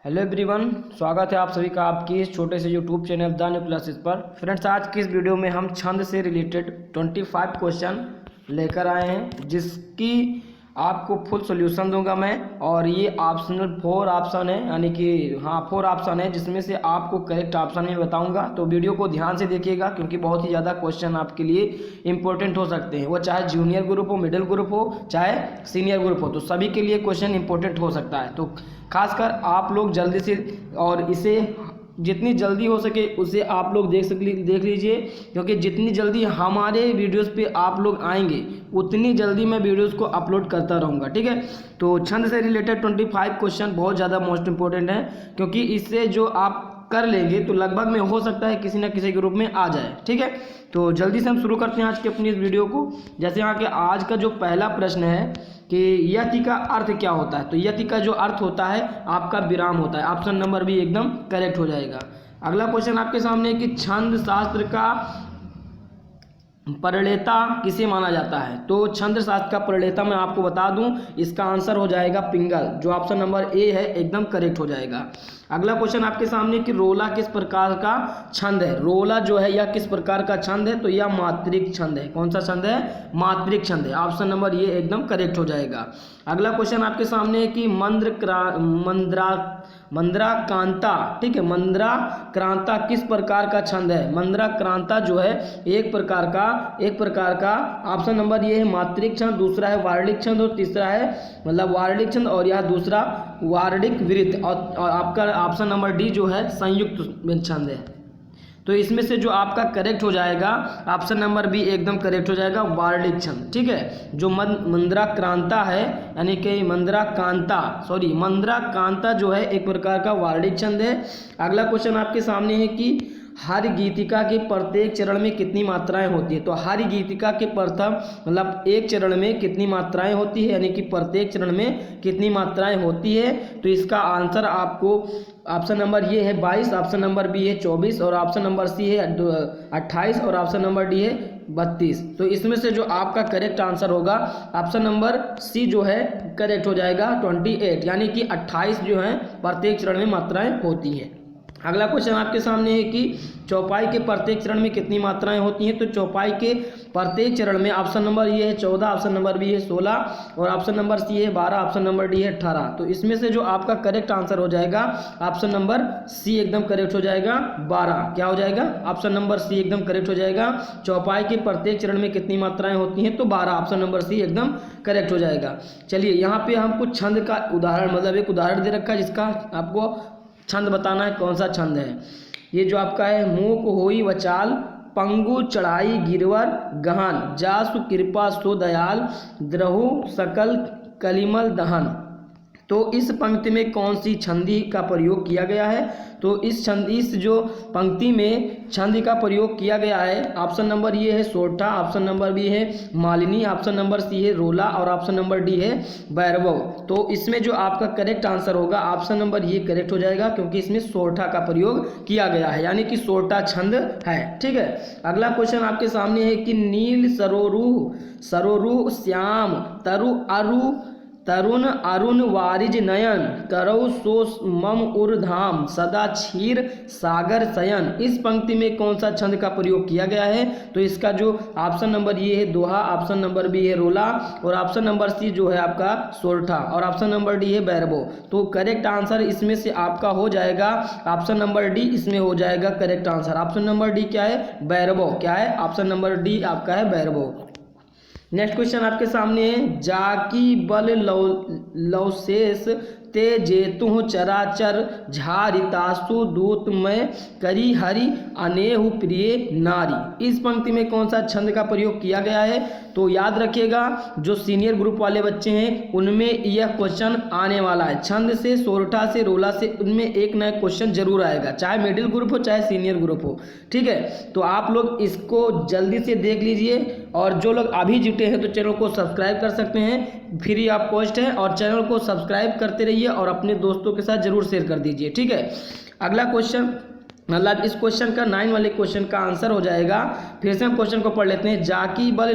Hello everyone, स्वागत है आप सभी का आपकी इस छोटे से YouTube channel the new classes पर। फ्रेंड्स, आज की इस वीडियो में हम छंद से रिलेटेड 25 क्वेश्चन लेकर आए हैं, जिसकी आपको फुल सॉल्यूशन दूंगा मैं। और ये ऑप्शनल 4 ऑप्शन है, यानी कि 4 ऑप्शन है, जिसमें से आपको करेक्ट ऑप्शन में बताऊंगा। तो वीडियो को ध्यान से देखिएगा, क्योंकि बहुत ही ज़्यादा क्वेश्चन आपके लिए इंपॉर्टेंट हो सकते हैं। वो चाहे जूनियर ग्रुप हो, मिडिल ग्रुप हो, चाहे सीनियर ग्रुप हो, तो सभी के लिए क्वेश्चन इंपॉर्टेंट हो सकता है। तो खासकर आप लोग जल्दी से, और इसे जितनी जल्दी हो सके उसे आप लोग देख लीजिए, क्योंकि जितनी जल्दी हमारे वीडियोस पे आप लोग आएंगे उतनी जल्दी मैं वीडियोस को अपलोड करता रहूँगा। ठीक है, तो छंद से रिलेटेड 25 क्वेश्चन बहुत ज़्यादा मोस्ट इंपॉर्टेंट है, क्योंकि इससे जो आप कर लेंगे तो लगभग में हो सकता है किसी न किसी ग्रुप में आ जाए। ठीक है, तो जल्दी से हम शुरू करते हैं आज की अपनी इस वीडियो को। जैसे यहाँ के आज का जो पहला प्रश्न है कि यति का अर्थ क्या होता है, तो यति का जो अर्थ होता है आपका विराम होता है। ऑप्शन नंबर बी एकदम करेक्ट हो जाएगा। अगला क्वेश्चन आपके सामने है कि छंद शास्त्र का प्रणेता किसे माना जाता है, तो छंद शास्त्र का प्रणेता मैं आपको बता दूं, इसका आंसर हो जाएगा पिंगल, जो ऑप्शन नंबर ए है एकदम करेक्ट हो जाएगा। अगला क्वेश्चन आपके सामने कि रोला किस प्रकार का छंद है, रोला जो है यह किस प्रकार का छंद है, तो यह मात्रिक छंद है। कौन सा छंद है? मात्रिक छंद है। ऑप्शन नंबर ये एकदम करेक्ट हो जाएगा। अगला क्वेश्चन आपके सामने है कि मंद्राक्रांता, ठीक है, मंद्राक्रांता किस प्रकार का छंद है। मंद्राक्रांता जो है एक प्रकार का ऑप्शन नंबर ये है मात्रिक छंद, दूसरा है वार्णिक छंद, और तीसरा है मतलब वार्णिक छंद, और यह दूसरा वार्णिक वृत्त, और आपका ऑप्शन नंबर डी जो है संयुक्त छंद है। तो इसमें से जो आपका करेक्ट हो जाएगा ऑप्शन नंबर बी एकदम करेक्ट हो जाएगा, वार्णिक छंद। ठीक है, जो मंद्राक्रांता है, यानी कि मंद्राकांता जो है एक प्रकार का वार्णिक छंद है। अगला क्वेश्चन आपके सामने है कि हर गीतिका के प्रत्येक चरण में कितनी मात्राएं होती है, तो हर गीतिका के प्रथम मतलब एक चरण में कितनी मात्राएं होती है, यानी कि प्रत्येक चरण में कितनी मात्राएं होती है। तो इसका आंसर आपको ऑप्शन नंबर ये है 22, ऑप्शन नंबर बी है 24, और ऑप्शन नंबर सी है 28, और ऑप्शन नंबर डी है 32। तो इसमें से जो आपका करेक्ट आंसर होगा ऑप्शन नंबर सी जो है करेक्ट हो जाएगा 28, यानी कि 28 जो है प्रत्येक चरण में मात्राएं होती हैं। अगला क्वेश्चन आपके सामने है कि चौपाई के प्रत्येक चरण में कितनी मात्राएं होती हैं, तो चौपाई के प्रत्येक चरण में ऑप्शन नंबर ये है 14, ऑप्शन नंबर बी है 16, और ऑप्शन नंबर सी है 12, ऑप्शन नंबर डी है 18। तो इसमें से जो आपका करेक्ट आंसर हो जाएगा ऑप्शन नंबर सी एकदम करेक्ट हो जाएगा 12। क्या हो जाएगा? ऑप्शन नंबर सी एकदम करेक्ट हो जाएगा। चौपाई के प्रत्येक चरण में कितनी मात्राएं होती हैं, तो 12, ऑप्शन नंबर सी एकदम करेक्ट हो जाएगा। चलिए, यहाँ पे हम कुछ छंद का उदाहरण, मतलब एक उदाहरण दे रखा है जिसका आपको छंद बताना है कौन सा छंद है। ये जो आपका है मूक होई वचाल, पंगु चढ़ाई गिरवर गहन, जासु कृपा सो दयाल, द्रहु सकल कलिमल दहन। तो इस पंक्ति में कौन सी छंदी का प्रयोग किया गया है, तो इस जो पंक्ति में छंदी का प्रयोग किया गया है ऑप्शन नंबर ये है सोरठा, ऑप्शन नंबर बी है मालिनी, ऑप्शन नंबर सी है रोला, और ऑप्शन नंबर डी है भैरव। तो इसमें जो आपका करेक्ट आंसर होगा ऑप्शन नंबर ये करेक्ट हो जाएगा, क्योंकि इसमें सोरठा का प्रयोग किया गया है, यानी कि सोरठा छंद है। ठीक है, अगला क्वेश्चन आपके सामने है कि नील सरोरु श्याम तरु अरु तरुण अरुण वारिज नयन, करौ सो मम उर्धाम, सदा क्षीर सागर शयन। इस पंक्ति में कौन सा छंद का प्रयोग किया गया है, तो इसका जो ऑप्शन नंबर ये है दोहा, ऑप्शन नंबर बी है रोला, और ऑप्शन नंबर सी जो है आपका सोरठा, और ऑप्शन नंबर डी है भैरवो। तो करेक्ट आंसर इसमें से आपका हो जाएगा ऑप्शन नंबर डी, इसमें हो जाएगा correct answer. Option number D क्या है? भैरवो। क्या है? ऑप्शन नंबर डी आपका है भैरवो। नेक्स्ट क्वेश्चन आपके सामने है जाकी बल लवशेष ते जेतु चराचर, झारितासु दूत में करी हरि अनेहु प्रिय नारी। इस पंक्ति में कौन सा छंद का प्रयोग किया गया है, तो याद रखिएगा जो सीनियर ग्रुप वाले बच्चे हैं उनमें यह क्वेश्चन आने वाला है। छंद से, सोरठा से, रोला से, उनमें एक नया क्वेश्चन जरूर आएगा, चाहे मिडिल ग्रुप हो चाहे सीनियर ग्रुप हो। ठीक है, तो आप लोग इसको जल्दी से देख लीजिए, और जो लोग अभी जुटे हैं तो चैनल को सब्सक्राइब कर सकते हैं, फ्री ऑफ कॉस्ट है, और चैनल को सब्सक्राइब करते रहिए और अपने दोस्तों के साथ जरूर शेयर कर दीजिए। ठीक है, अगला क्वेश्चन मतलब इस क्वेश्चन का 9 वाले क्वेश्चन का आंसर हो जाएगा। फिर से हम क्वेश्चन को पढ़ लेते हैं। जाकी बल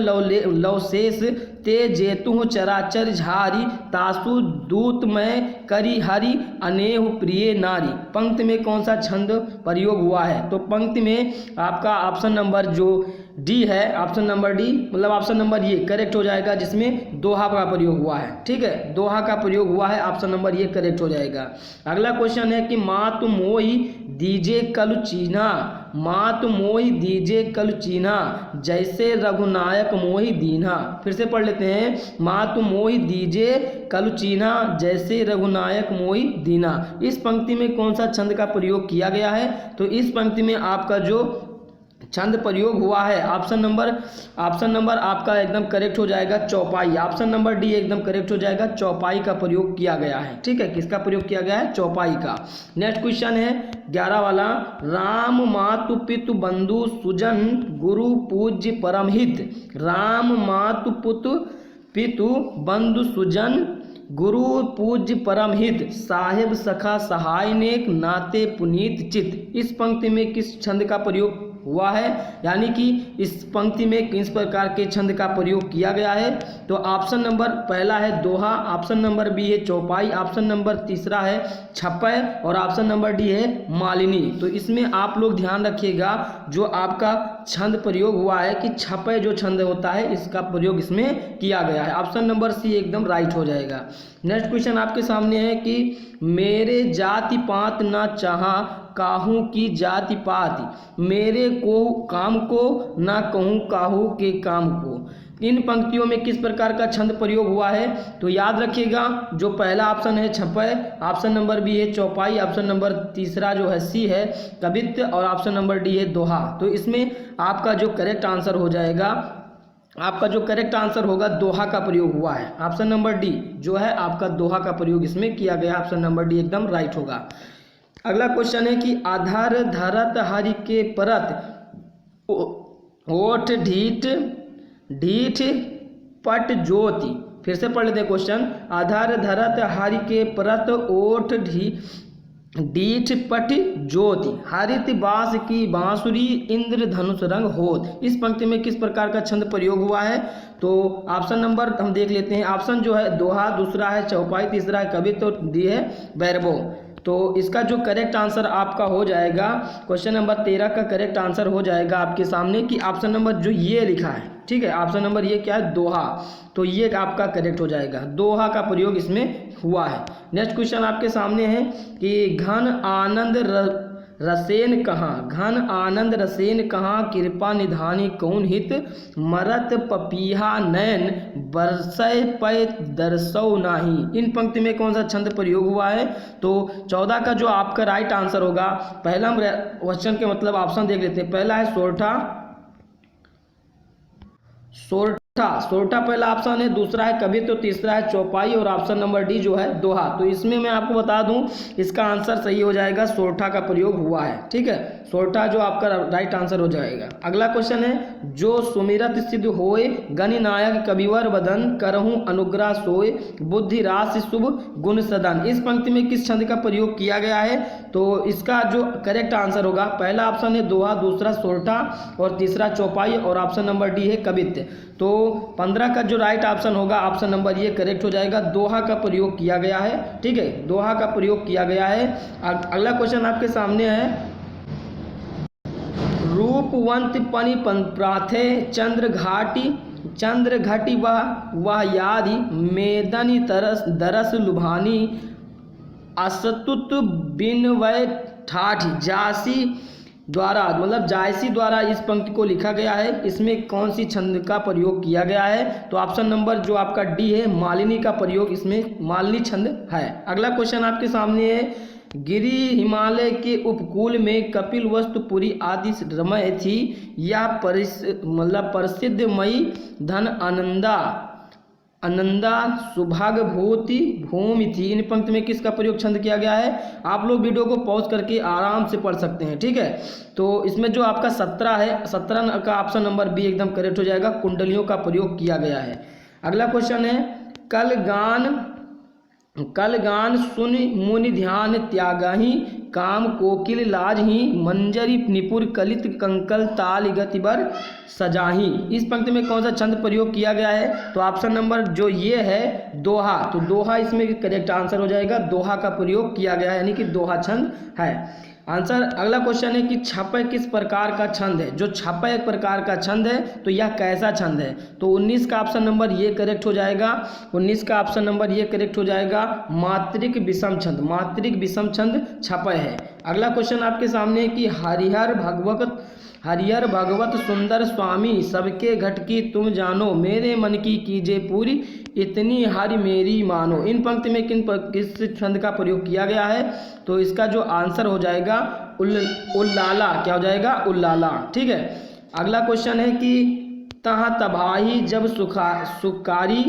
लवशेष ते जेतु चराचर झारी तासु दूत में करी हरि अनेह प्रिय नारी। पंक्ति में कौन सा छंद प्रयोग हुआ है? तो पंक्ति में आपका ऑप्शन नंबर जो डी है, ऑप्शन नंबर डी मतलब ऑप्शन नंबर ये करेक्ट हो जाएगा, जिसमें दोहा का प्रयोग हुआ है। ठीक है, दोहा का प्रयोग हुआ है, ऑप्शन नंबर ये करेक्ट हो जाएगा। अगला क्वेश्चन है कि मातु मोहि दीजे कलु चीना, मातु मोहि दीजे कलु चीना जैसे रघुनायक मोहि दीना। फिर से पढ़ लेते हैं, मातु मोहि दीजे कलु चीना जैसे रघुनायक मोहि दीना। इस पंक्ति में कौन सा छंद का प्रयोग किया गया है? तो इस पंक्ति में आपका जो छंद प्रयोग हुआ है ऑप्शन नंबर आपका एकदम करेक्ट हो जाएगा, चौपाई। ऑप्शन नंबर डी एकदम करेक्ट हो जाएगा, चौपाई का प्रयोग किया गया है। ठीक है, किसका प्रयोग किया गया है? चौपाई का। नेक्स्ट क्वेश्चन है 11 वाला, राम मातु पितु बंधु सुजन गुरु पूज्य परमहित। राम मातु पितु बंधु सुजन गुरु पूज्य परमहित साहिब सखा सहाय नेक नाते पुनीत चित। इस पंक्ति में किस छंद का प्रयोग हुआ है, यानी कि इस पंक्ति में किस प्रकार के छंद का प्रयोग किया गया है? तो ऑप्शन नंबर पहला है दोहा, ऑप्शन नंबर बी है चौपाई, ऑप्शन नंबर तीसरा है छपय और ऑप्शन नंबर डी है मालिनी। तो इसमें आप लोग ध्यान रखिएगा, जो आपका छंद प्रयोग हुआ है कि छपय जो छंद होता है इसका प्रयोग इसमें किया गया है। ऑप्शन नंबर सी एकदम राइट हो जाएगा। नेक्स्ट क्वेश्चन आपके सामने है कि मेरे जाति पात ना चाहा काहू की जाति पात, मेरे को काम को ना कहूँ काहू के काम को। इन पंक्तियों में किस प्रकार का छंद प्रयोग हुआ है? तो याद रखिएगा, जो पहला ऑप्शन है छपय, ऑप्शन नंबर बी है चौपाई, ऑप्शन नंबर तीसरा जो है सी है कवित्व और ऑप्शन नंबर डी है दोहा। तो इसमें आपका जो करेक्ट आंसर हो जाएगा, आपका जो करेक्ट आंसर होगा दोहा का प्रयोग हुआ है। ऑप्शन नंबर डी जो है आपका दोहा का प्रयोग इसमें किया गया, ऑप्शन नंबर डी एकदम राइट होगा। अगला क्वेश्चन है कि आधार धरत हरि के परत ओठ ढीठ ढीठ पट ज्योति। फिर से पढ़ लेते हैं क्वेश्चन, आधार धरत हरि के परत ओठ डीठ पट ज्योति हरित बास की बांसुरी इंद्र धनुष रंग होत। इस पंक्ति में किस प्रकार का छंद प्रयोग हुआ है? तो ऑप्शन नंबर हम देख लेते हैं, ऑप्शन जो है दोहा, दूसरा है चौपाई, तीसरा है कवित्व, डी है बैरबो। तो इसका जो करेक्ट आंसर आपका हो जाएगा, क्वेश्चन नंबर 13 का करेक्ट आंसर हो जाएगा आपके सामने कि ऑप्शन नंबर जो ये लिखा है, ठीक है, ऑप्शन नंबर ये क्या है? दोहा। तो ये आपका करेक्ट हो जाएगा, दोहा का प्रयोग इसमें हुआ है। नेक्स्ट क्वेश्चन आपके सामने है कि घन आनंद रसेन कहाँ, घन आनंद रसेन कहाँ कृपा निधानी कौन हित मरत पपीहा नयन बरसय पय दर्शौ नाही। इन पंक्ति में कौन सा छंद प्रयोग हुआ है? तो 14 का जो आपका राइट आंसर होगा, पहला हम क्वेश्चन के मतलब ऑप्शन देख लेते हैं। पहला है सोरठा, सोरठा पहला ऑप्शन है, दूसरा है कवित्व, तीसरा है चौपाई और ऑप्शन नंबर डी जो है दोहा। तो इसमें मैं आपको बता दूं इसका आंसर सही हो जाएगा, सोरठा का प्रयोग हुआ है। ठीक है, सोरठा जो आपका राइट आंसर हो जाएगा। अगला क्वेश्चन है, जो सुमिरत सिद्ध होए गणनायक कविवर बदन करहूँ अनुग्रह सोए बुद्धि राशि शुभ गुण सदन। इस पंक्ति में किस छंद का प्रयोग किया गया है? तो इसका जो करेक्ट आंसर होगा, पहला ऑप्शन है दोहा, दूसरा सोरठा और तीसरा चौपाई और ऑप्शन नंबर डी है कवित्व। तो 15 का जो राइट ऑप्शन होगा, ऑप्शन नंबर ये करेक्ट हो जाएगा, दोहा का प्रयोग किया गया है। ठीक है, दोहा का प्रयोग किया गया है। अगला क्वेश्चन आपके सामने है, रूपवंत पनि प्राथे चंद्र घाटी वह यादि मेदनी दरस लुभानी असतुत बिनवय ठाठ जासी द्वारा, मतलब जायसी द्वारा इस पंक्ति को लिखा गया है। इसमें कौन सी छंद का प्रयोग किया गया है? तो ऑप्शन नंबर जो आपका डी है मालिनी का प्रयोग इसमें मालिनी छंद है। अगला क्वेश्चन आपके सामने है, गिरि हिमालय के उपकूल में कपिल वस्तुपुरी आदि रमय थी, यह प्रसिद्ध मई धन आनंदा सुभागभूति भूमि थी। इन पंक्ति में किसका प्रयोग छंद किया गया है? आप लोग वीडियो को पॉज करके आराम से पढ़ सकते हैं। ठीक है, तो इसमें जो आपका 17 है, 17 का ऑप्शन नंबर बी एकदम करेक्ट हो जाएगा, कुंडलियों का प्रयोग किया गया है। अगला क्वेश्चन है, कल गान सुन मुनि ध्यान त्यागहि काम कोकिल लाज ही मंजरी निपुर कलित कंकल ताल गति बर सजाही। इस पंक्ति में कौन सा छंद प्रयोग किया गया है? तो ऑप्शन नंबर जो ये है दोहा, तो दोहा इसमें करेक्ट आंसर हो जाएगा। दोहा का प्रयोग किया गया है यानी कि दोहा छंद है आंसर। अगला क्वेश्चन है कि छपय किस प्रकार का छंद है? जो छपय एक प्रकार का छंद है तो यह कैसा छंद है? तो 19 का ऑप्शन नंबर ये करेक्ट हो जाएगा। 19 का ऑप्शन नंबर ये करेक्ट हो जाएगा, मात्रिक विषम छंद। मात्रिक विषम छंद छपय है। अगला क्वेश्चन आपके सामने है कि हरिहर भगवत सुंदर स्वामी सबके घट की तुम जानो, मेरे मन की कीजे पूरी इतनी हरि मेरी मानो। इन पंक्ति में किस छंद का प्रयोग किया गया है? तो इसका जो आंसर हो जाएगा उल्लाला। क्या हो जाएगा? उल्लाला। ठीक है। अगला क्वेश्चन है कि तहाँ तबाही जब सुकारी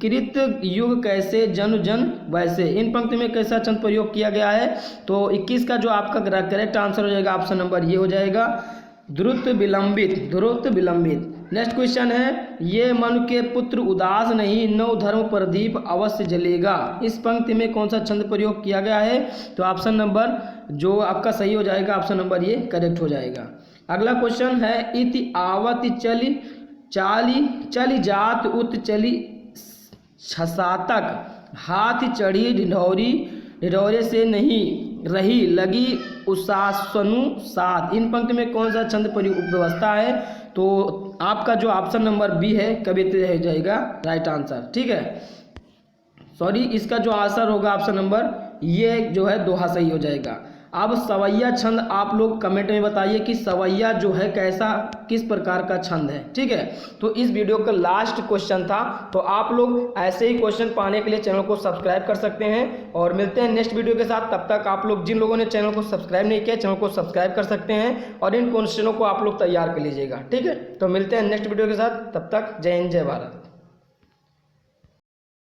कृत युग कैसे जन जन वैसे। इन पंक्ति में कैसा छंद प्रयोग किया गया है? तो 21 का जो आपका करेक्ट आंसर हो जाएगा ऑप्शन नंबर ये हो जाएगा, द्रुत विलंबित। द्रुत विलंबित। नेक्स्ट क्वेश्चन है, ये मन के पुत्र उदास नहीं, नौ धर्म प्रदीप अवश्य जलेगा। इस पंक्ति में कौन सा छंद प्रयोग किया गया है? तो ऑप्शन नंबर जो आपका सही हो जाएगा ऑप्शन नंबर ये करेक्ट हो जाएगा। अगला क्वेश्चन है, इति आवत चली जात उत चली छसातक, हाथ चढ़ी ढिढोरे से नहीं रही लगी उसासनु सात। इन पंक्ति में कौन सा छंद व्यवस्था है? तो आपका जो ऑप्शन नंबर बी है कवित हो जाएगा राइट आंसर। ठीक है, सॉरी, इसका जो आंसर होगा ऑप्शन नंबर ये जो है दोहा सही हो जाएगा। अब सवैया छंद आप लोग कमेंट में बताइए कि सवैया जो है कैसा किस प्रकार का छंद है। ठीक है, तो इस वीडियो का लास्ट क्वेश्चन था। तो आप लोग ऐसे ही क्वेश्चन पाने के लिए चैनल को सब्सक्राइब कर सकते हैं और मिलते हैं नेक्स्ट वीडियो के साथ। तब तक आप लोग जिन लोगों ने चैनल को सब्सक्राइब नहीं किया चैनल को सब्सक्राइब कर सकते हैं और इन क्वेश्चनों को आप लोग तैयार कर लीजिएगा। ठीक है, तो मिलते हैं नेक्स्ट वीडियो के साथ। तब तक जय हिंद जय भारत।